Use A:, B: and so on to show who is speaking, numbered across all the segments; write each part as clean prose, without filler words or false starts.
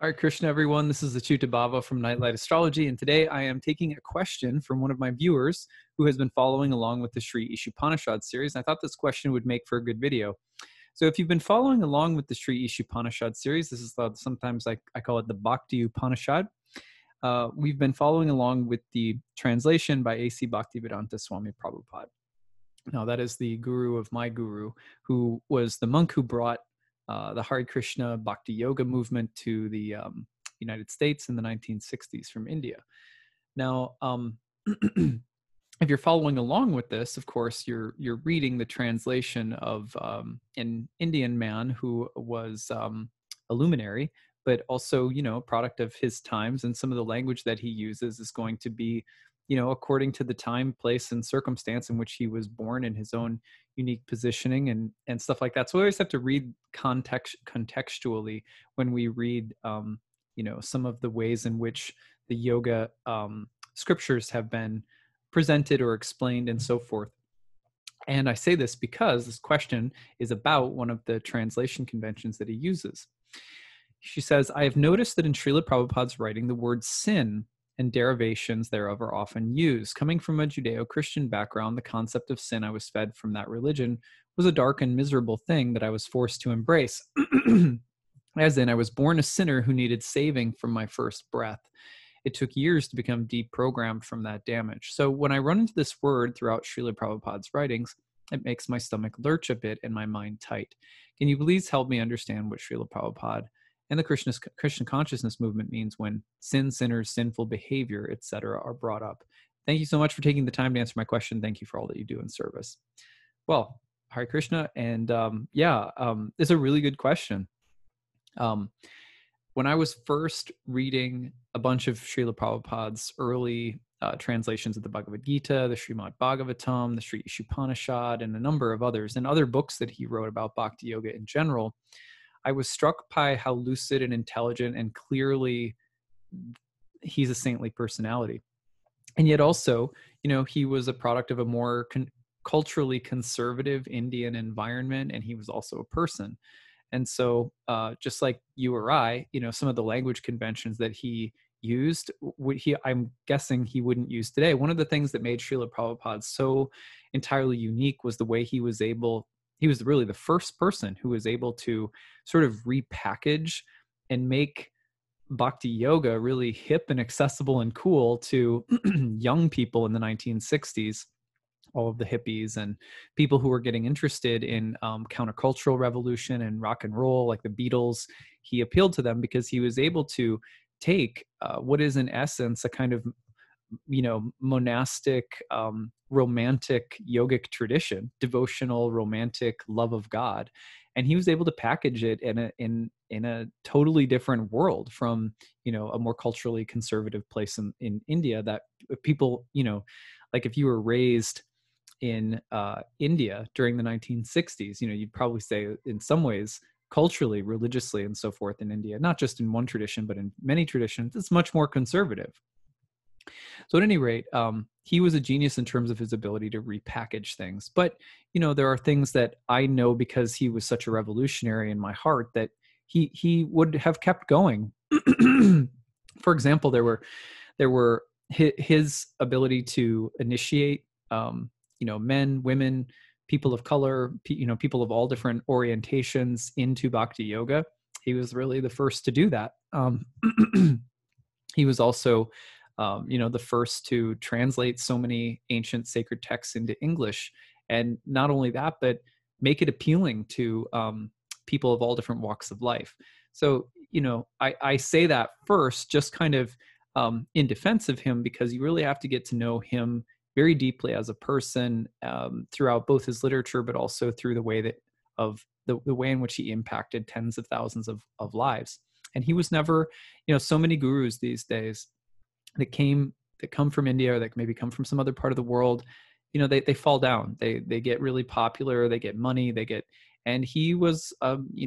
A: All right, Krishna, everyone. This is acyuta-bhava from Nightlight Astrology, and today I am taking a question from one of my viewers who has been following along with the Sri Ishupanishad series. And I thought this question would make for a good video. So if you've been following along with the Sri Ishupanishad series, this is sometimes I call it the Bhakti Upanishad. We've been following along with the translation by A.C. Bhaktivedanta Swami Prabhupada. Now, that is the guru of my guru, who was the monk who brought the Hare Krishna Bhakti Yoga movement to the United States in the 1960s from India. Now, if you're following along with this, of course, you're reading the translation of an Indian man who was a luminary, but also, a product of his times, and some of the language that he uses is going to be, according to the time, place, and circumstance in which he was born, in his own unique positioning and stuff like that. So we always have to read contextually when we read, some of the ways in which the yoga scriptures have been presented or explained and so forth. And I say this because this question is about one of the translation conventions that he uses. She says, I have noticed that in Srila Prabhupada's writing, the word sin and derivations thereof are often used. Coming from a Judeo-Christian background, the concept of sin I was fed from that religion was a dark and miserable thing that I was forced to embrace. As in, I was born a sinner who needed saving from my first breath. It took years to become deprogrammed from that damage. So when I run into this word throughout Srila Prabhupada's writings, it makes my stomach lurch a bit and my mind tight. Can you please help me understand what Srila Prabhupada and the Krishna Consciousness movement means when sin, sinners, sinful behavior, etc. are brought up? Thank you so much for taking the time to answer my question. Thank you for all that you do in service. Well, Hare Krishna, and it's a really good question. When I was first reading a bunch of Srila Prabhupada's early translations of the Bhagavad Gita, the Srimad Bhagavatam, the Sri Ishupanishad, and a number of others, and other books that he wrote about Bhakti Yoga in general, I was struck by how lucid and intelligent and clearly he's a saintly personality. And yet also, he was a product of a more culturally conservative Indian environment, and he was also a person. And so just like you or I, some of the language conventions that he used, I'm guessing he wouldn't use today. One of the things that made Srila Prabhupada so entirely unique was the way he was really the first person who was able to sort of repackage and make Bhakti Yoga really hip and accessible and cool to young people in the 1960s. All of the hippies and people who were getting interested in countercultural revolution and rock and roll, like the Beatles. He appealed to them because he was able to take what is in essence a kind of, monastic, romantic yogic tradition, devotional, romantic love of God. And he was able to package it in a totally different world from, a more culturally conservative place in India that people, like if you were raised in India during the 1960s, you'd probably say in some ways, culturally, religiously, and so forth in India, not just in one tradition, but in many traditions, it's much more conservative. So at any rate, he was a genius in terms of his ability to repackage things. But, there are things that I know because he was such a revolutionary in my heart that he would have kept going. For example, there were his ability to initiate men, women, people of color, people of all different orientations into Bhakti Yoga. He was really the first to do that. He was also, the first to translate so many ancient sacred texts into English. And not only that, but make it appealing to people of all different walks of life. So, I say that first, just kind of in defense of him, because you really have to get to know him very deeply as a person throughout both his literature, but also through the way the way in which he impacted tens of thousands of lives. And he was never, so many gurus these days that come from India or that maybe come from some other part of the world, they fall down. They get really popular, they get money, and he was,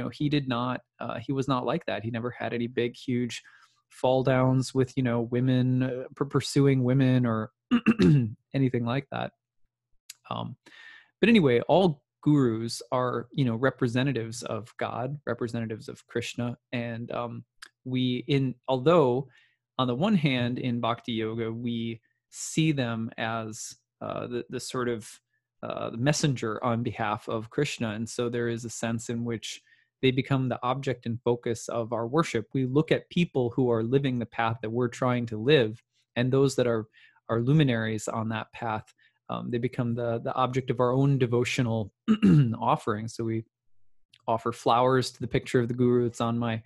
A: he was not like that. He never had any big, huge fall downs with, women pursuing women or anything like that. But anyway, all gurus are, representatives of God, representatives of Krishna. And although on the one hand in Bhakti Yoga, we see them as the sort of the messenger on behalf of Krishna. And so there is a sense in which they become the object and focus of our worship. We look at people who are living the path that we're trying to live, and those that are luminaries on that path, they become the object of our own devotional offering. So we offer flowers to the picture of the guru. It's on my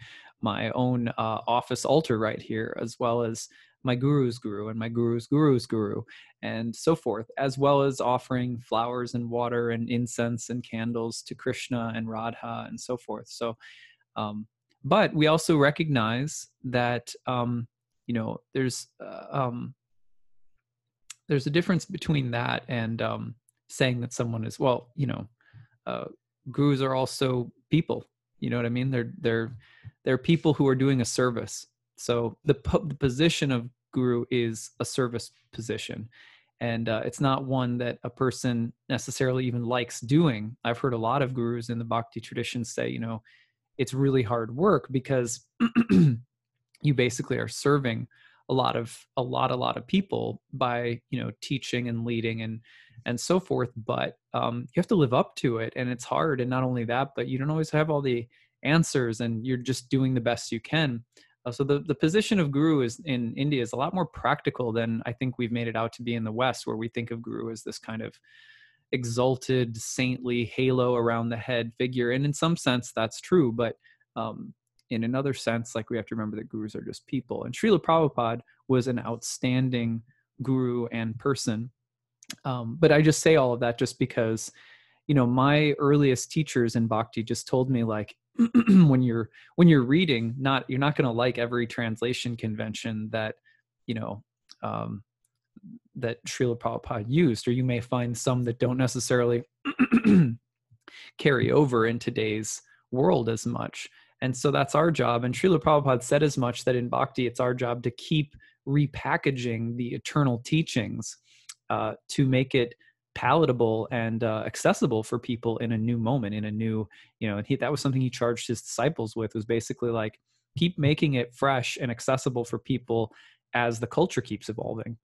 A: own office altar right here, as well as my guru's guru and my guru's guru's guru, and so forth, as well as offering flowers and water and incense and candles to Krishna and Radha and so forth. So, but we also recognize that there's a difference between that and saying that someone is, gurus are also people. You know what I mean? They're people who are doing a service. So the position of guru is a service position, and it's not one that a person necessarily even likes doing. I've heard a lot of gurus in the Bhakti tradition say, it's really hard work because you basically are serving a lot of people by teaching and leading and so forth, but you have to live up to it, and it's hard. And not only that, but you don't always have all the answers, and you're just doing the best you can. So the position of guru is in India is a lot more practical than I think we've made it out to be in the West, where we think of guru as this kind of exalted, saintly halo around the head figure. And in some sense, that's true, but in another sense, like, we have to remember that gurus are just people. And Srila Prabhupada was an outstanding guru and person. But I just say all of that just because, my earliest teachers in Bhakti just told me, like, when you're reading, you're not going to like every translation convention that, that Srila Prabhupada used, or you may find some that don't necessarily carry over in today's world as much. And so that's our job. And Srila Prabhupada said as much, that in Bhakti, it's our job to keep repackaging the eternal teachings to make it palatable and accessible for people in a new moment, in a new, and that was something he charged his disciples with, was basically like, keep making it fresh and accessible for people as the culture keeps evolving.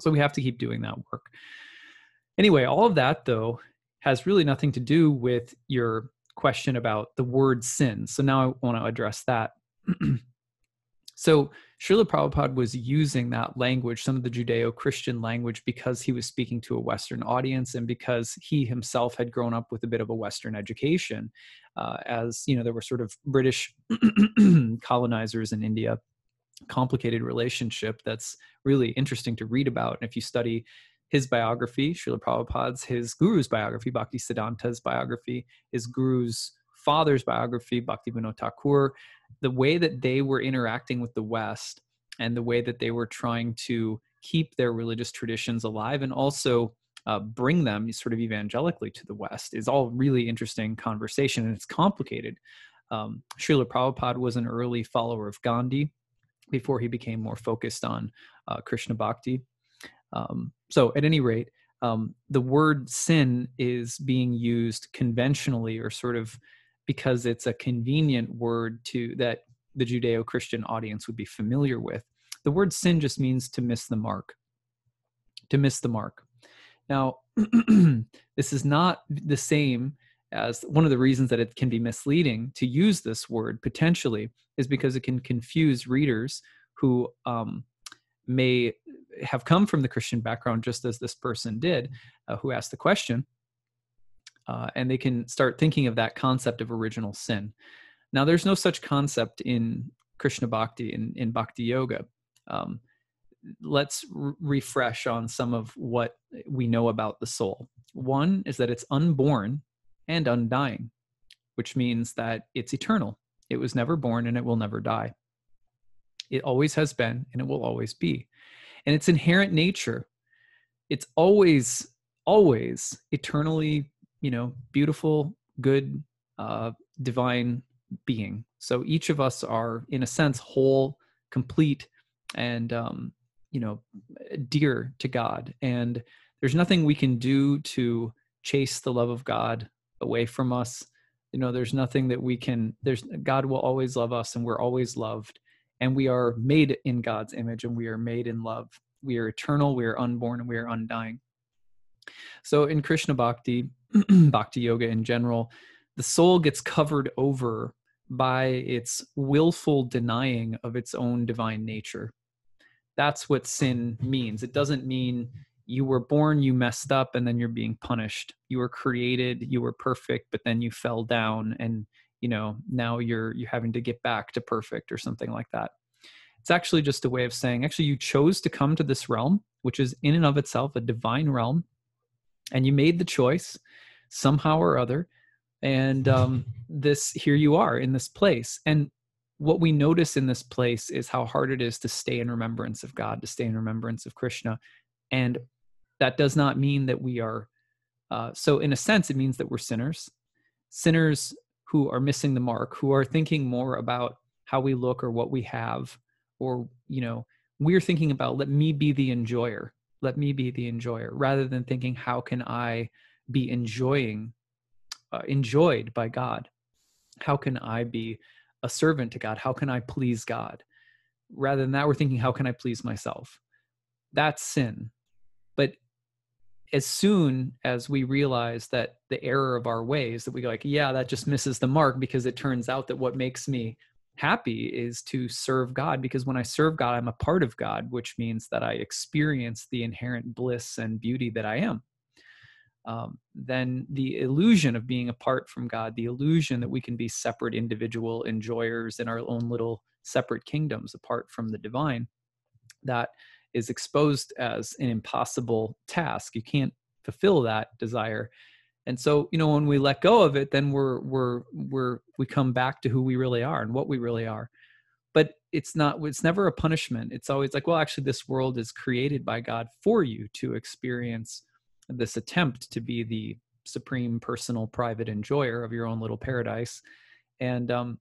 A: So we have to keep doing that work. Anyway, all of that, though, has really nothing to do with your question about the word sin. So now I want to address that. So Srila Prabhupada was using that language, some of the Judeo-Christian language, because he was speaking to a Western audience, and because he himself had grown up with a bit of a Western education. As there were sort of British colonizers in India, complicated relationship that's really interesting to read about. And if you study his biography, Srila Prabhupada's, his guru's biography, Bhaktisiddhanta's biography, his guru's father's biography, Bhaktivinoda Thakur, the way that they were interacting with the West and the way that they were trying to keep their religious traditions alive and also bring them sort of evangelically to the West is all really interesting conversation, and it's complicated. Srila Prabhupada was an early follower of Gandhi before he became more focused on Krishna Bhakti. So at any rate, the word sin is being used conventionally, or sort of because it's a convenient word that the Judeo-Christian audience would be familiar with. The word sin just means to miss the mark. To miss the mark. Now, this is not the same as, one of the reasons that it can be misleading to use this word potentially is because it can confuse readers who may have come from the Christian background, just as this person did, who asked the question, and they can start thinking of that concept of original sin. Now, there's no such concept in Krishna Bhakti, in Bhakti Yoga. Let's refresh on some of what we know about the soul. One is that it's unborn and undying, which means that it's eternal. It was never born and it will never die. It always has been and it will always be. And its inherent nature, it's always eternally, beautiful, good, divine being. So each of us are, in a sense, whole, complete, and dear to God. And there's nothing we can do to chase the love of God away from us. There's nothing that we can, God will always love us, and we're always loved. And we are made in God's image, and we are made in love. We are eternal, we are unborn, and we are undying. So in Krishna Bhakti, Bhakti Yoga in general, the soul gets covered over by its willful denying of its own divine nature. That's what sin means. It doesn't mean you were born, you messed up, and then you're being punished. You were created, you were perfect, but then you fell down, and now you're having to get back to perfect or something like that. It's actually just a way of saying, actually, you chose to come to this realm, which is in and of itself a divine realm, and you made the choice somehow or other, and here you are in this place. And what we notice in this place is how hard it is to stay in remembrance of God, to stay in remembrance of Krishna. And that does not mean that we are, so in a sense, it means that we're sinners who are missing the mark, who are thinking more about how we look or what we have, or, we're thinking about, let me be the enjoyer. Let me be the enjoyer, rather than thinking, how can I be enjoyed by God? How can I be a servant to God? How can I please God? Rather than that, we're thinking, how can I please myself? That's sin. But as soon as we realize that the error of our ways, that we go like, yeah, that just misses the mark, because it turns out that what makes me happy is to serve God, because when I serve God, I'm a part of God, which means that I experience the inherent bliss and beauty that I am. Then the illusion of being apart from God, the illusion that we can be separate individual enjoyers in our own little separate kingdoms apart from the divine, that is exposed as an impossible task. You can't fulfill that desire. And so, when we let go of it, then we come back to who we really are and what we really are. But it's never a punishment. It's always like, well, actually, this world is created by God for you to experience this attempt to be the supreme personal private enjoyer of your own little paradise. And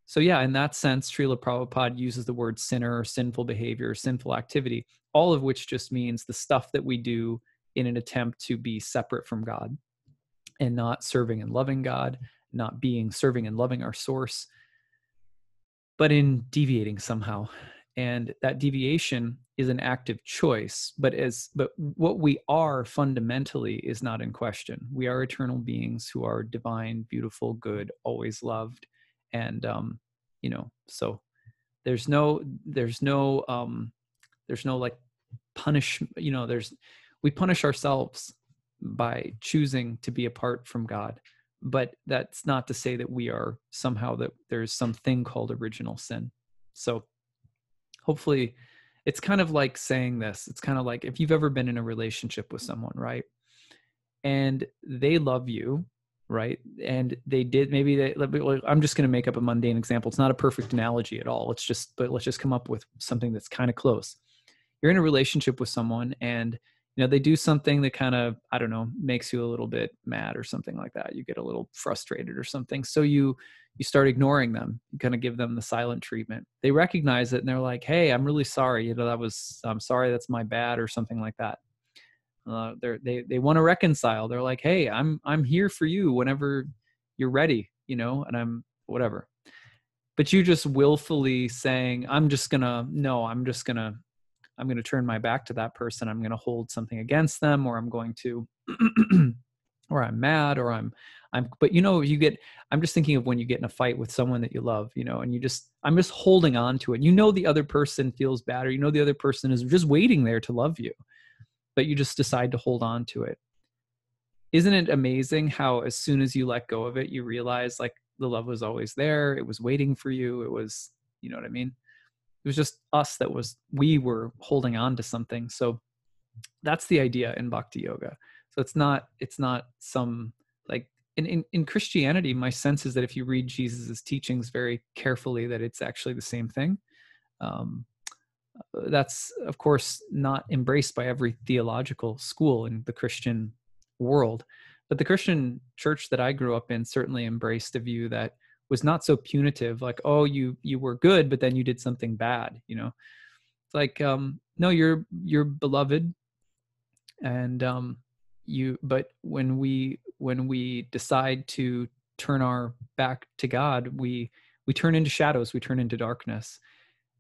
A: so yeah, in that sense, Srila Prabhupada uses the word sinner or sinful behavior, serving activity, all of which just means the stuff that we do in an attempt to be separate from God and not serving and loving God, not serving and loving our source, but in deviating somehow. And that deviation is an active choice, but what we are fundamentally is not in question. We are eternal beings who are divine, beautiful, good, always loved. And so there's no like punishment. We punish ourselves by choosing to be apart from God, but that's not to say that we are somehow, that there's something called original sin. So hopefully it's kind of like saying this. It's kind of like if you've ever been in a relationship with someone, right? And they love you, right? And I'm just going to make up a mundane example. It's not a perfect analogy at all. Let's just come up with something that's kind of close. You're in a relationship with someone, and they do something that kind of, I don't know, makes you a little bit mad or something like that. You get a little frustrated or something. So you start ignoring them. You kind of give them the silent treatment. They recognize it, and they're like, hey, I'm really sorry. I'm sorry, that's my bad, or something like that. They want to reconcile. They're like, hey, I'm here for you whenever you're ready, and I'm whatever. But you just willfully saying, I'm going to turn my back to that person. I'm going to hold something against them, or I'm going to, or I'm mad, or but I'm just thinking of when you get in a fight with someone that you love, and I'm just holding on to it. The other person feels bad, or the other person is just waiting there to love you, but you just decide to hold on to it. Isn't it amazing how as soon as you let go of it, you realize like the love was always there. It was waiting for you. It was, you know what I mean? It was just us we were holding on to something. So that's the idea in Bhakti Yoga. So it's not some like in Christianity, my sense is that if you read Jesus's teachings very carefully, that it's actually the same thing. That's of course not embraced by every theological school in the Christian world, but the Christian church that I grew up in certainly embraced a view that was not so punitive, like, oh, you were good, but then you did something bad. It's like, no, you're beloved, and but when we decide to turn our back to God, we turn into shadows, we turn into darkness.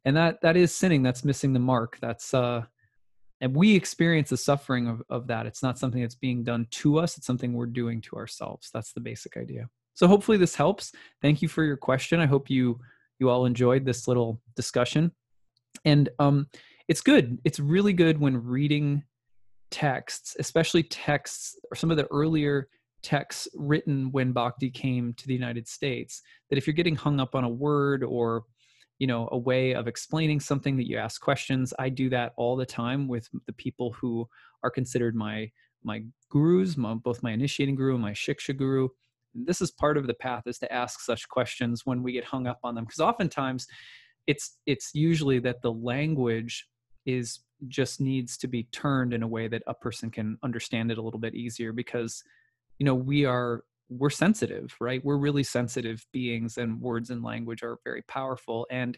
A: And that is sinning. That's missing the mark. That's and we experience the suffering of that. It's not something that's being done to us. It's something we're doing to ourselves. That's the basic idea. So hopefully this helps. Thank you for your question. I hope you all enjoyed this little discussion. And it's good. It's really good when reading texts, especially texts or some of the earlier texts written when Bhakti came to the United States, that if you're getting hung up on a word or a way of explaining something, that you ask questions. I do that all the time with the people who are considered my gurus, both my initiating guru and my shiksha guru. This is part of the path, is to ask such questions when we get hung up on them, because oftentimes it's usually that the language just needs to be turned in a way that a person can understand it a little bit easier, because we're sensitive, right? We're really sensitive beings, and words and language are very powerful. And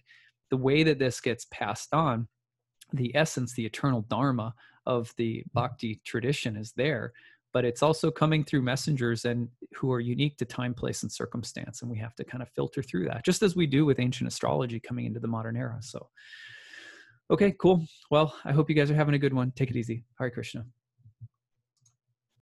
A: the way that this gets passed on, the essence, the eternal dharma of the Bhakti tradition is there, but it's also coming through messengers and who are unique to time, place, and circumstance. And we have to kind of filter through that, just as we do with ancient astrology coming into the modern era. So, okay, cool. Well, I hope you guys are having a good one. Take it easy. Hare Krishna.